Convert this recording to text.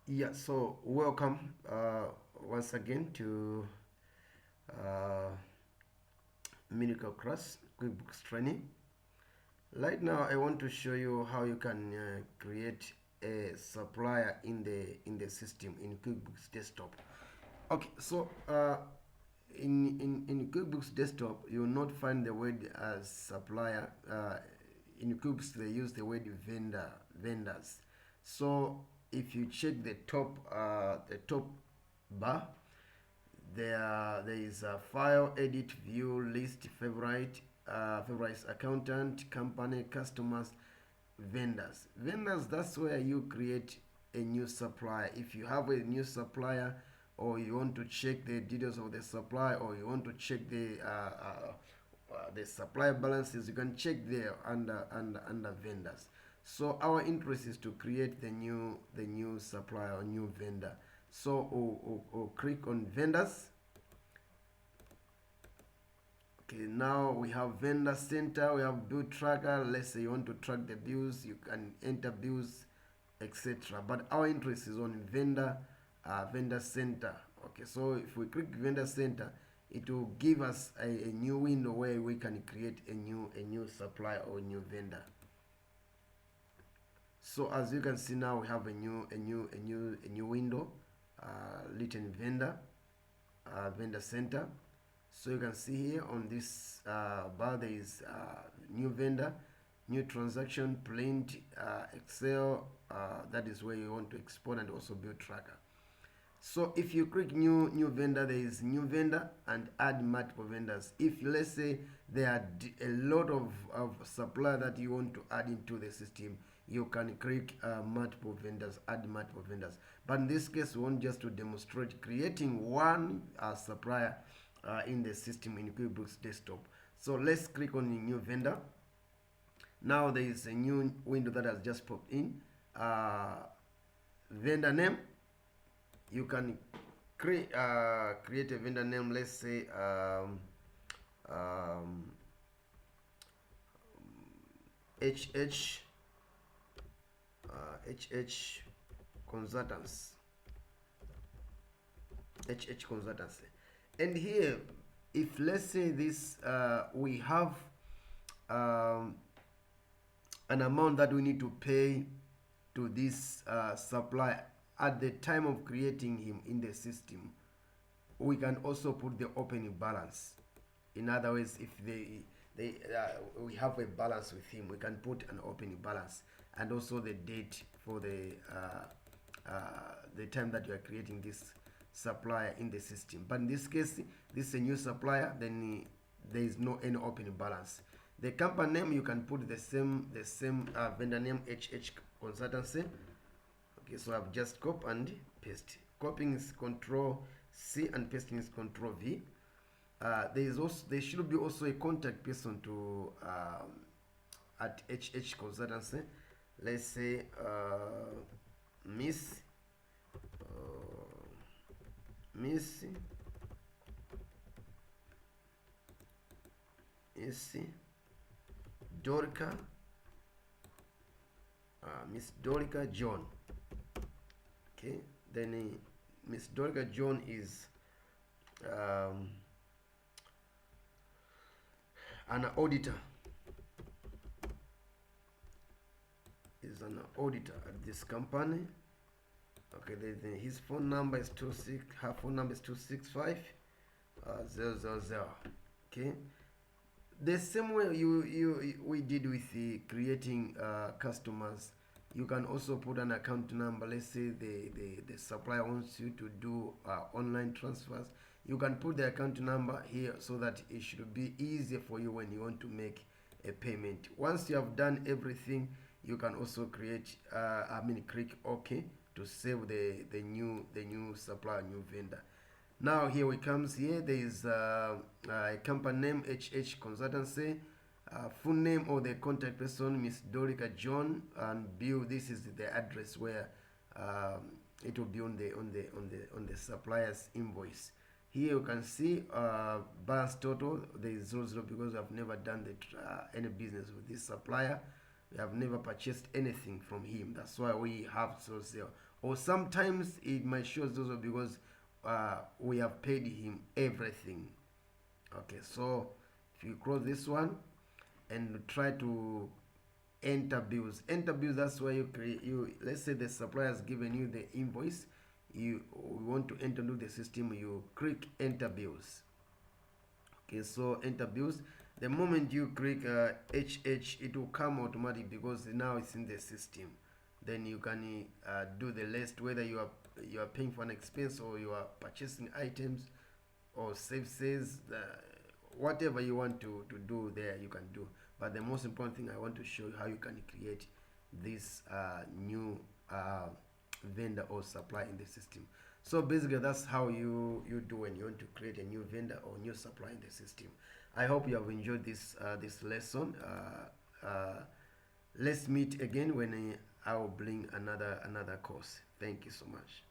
Yeah, so welcome once again to uh, Miracle Class QuickBooks training. Right now, I want to show you how you can create a supplier in the system in QuickBooks Desktop. Okay, so in QuickBooks Desktop, you will not find the word as supplier. In QuickBooks, they use the word vendors. So if you check the top bar, there is a file, edit, view, list, favorites, accountant, company, customers, vendors. That's where you create a new supplier. If you have a new supplier, or you want to check the details of the supplier, or you want to check the supplier balances, you can check there under vendors. So our interest is to create the new supplier or new vendor. So we'll click on vendors. Okay, now we have vendor center, we have bill tracker. Let's say you want to track the bills, you can enter bills, etc. But our interest is on vendor center. Okay, so if we click vendor center, it will give us a new window where we can create a new supplier or new vendor. So as you can see now, we have a new window, written vendor center. So you can see here on this bar there is new vendor, new transaction, print, Excel. That is where you want to export, and also bill tracker. So if you click new vendor, there is new vendor and add multiple vendors. If let's say there are a lot of supplier that you want to add into the system, you can click multiple vendors, add multiple vendors. But in this case, we want just to demonstrate creating one supplier in the system in QuickBooks Desktop. So let's click on the new vendor. Now there is a new window that has just popped in. Vendor name. You can create a vendor name. Let's say HH Consultants. HH Consultancy. And here, if let's say this we have an amount that we need to pay to this supplier at the time of creating him in the system, we can also put the opening balance. In other words, if we have a balance with him, we can put an opening balance, and also the date for the time that you are creating this supplier in the system. But in this case, this is a new supplier, then there is no any opening balance. The company name, you can put the same vendor name, HH Consultancy. Okay, so I've just copy and paste. Copying is Control C and pasting is Control V. There should be also a contact person to at HH Consultancy. Let's say Miss Dorica, Miss Dorica John. Okay, then Miss Dorica John is an auditor. Is an auditor at this company. Okay, his phone number is her phone number is 265 000. Okay, the same way we did with the creating customers, you can also put an account number. Let's say the supplier wants you to do online transfers. You can put the account number here so that it should be easier for you when you want to make a payment. Once you have done everything, you can also create click OK to save the new supplier, new vendor. Now here we comes here. There is a company name, HH Consultancy. Full name or the contact person, Miss Dorica John, and bill. This is the address where it will be on the supplier's invoice. Here you can see balance total. There is 00 because I've never done any business with this supplier. We have never purchased anything from him. That's why we have 00. or sometimes it might show us also because we have paid him everything. Okay, so if you close this one and try to enter bills, that's where you create, you, let's say the supplier has given you the invoice, you want to enter into the system, you click enter bills. Okay, so enter bills. The moment you click HH, it will come automatic because now it's in the system. Then you can do the list, whether you are paying for an expense or you are purchasing items or services, whatever you want to do there you can do. But the most important thing, I want to show you how you can create this new vendor or supply in the system. So basically that's how you do when you want to create a new vendor or new supply in the system. I hope you have enjoyed this this lesson. Let's meet again when I will bring another course. Thank you so much.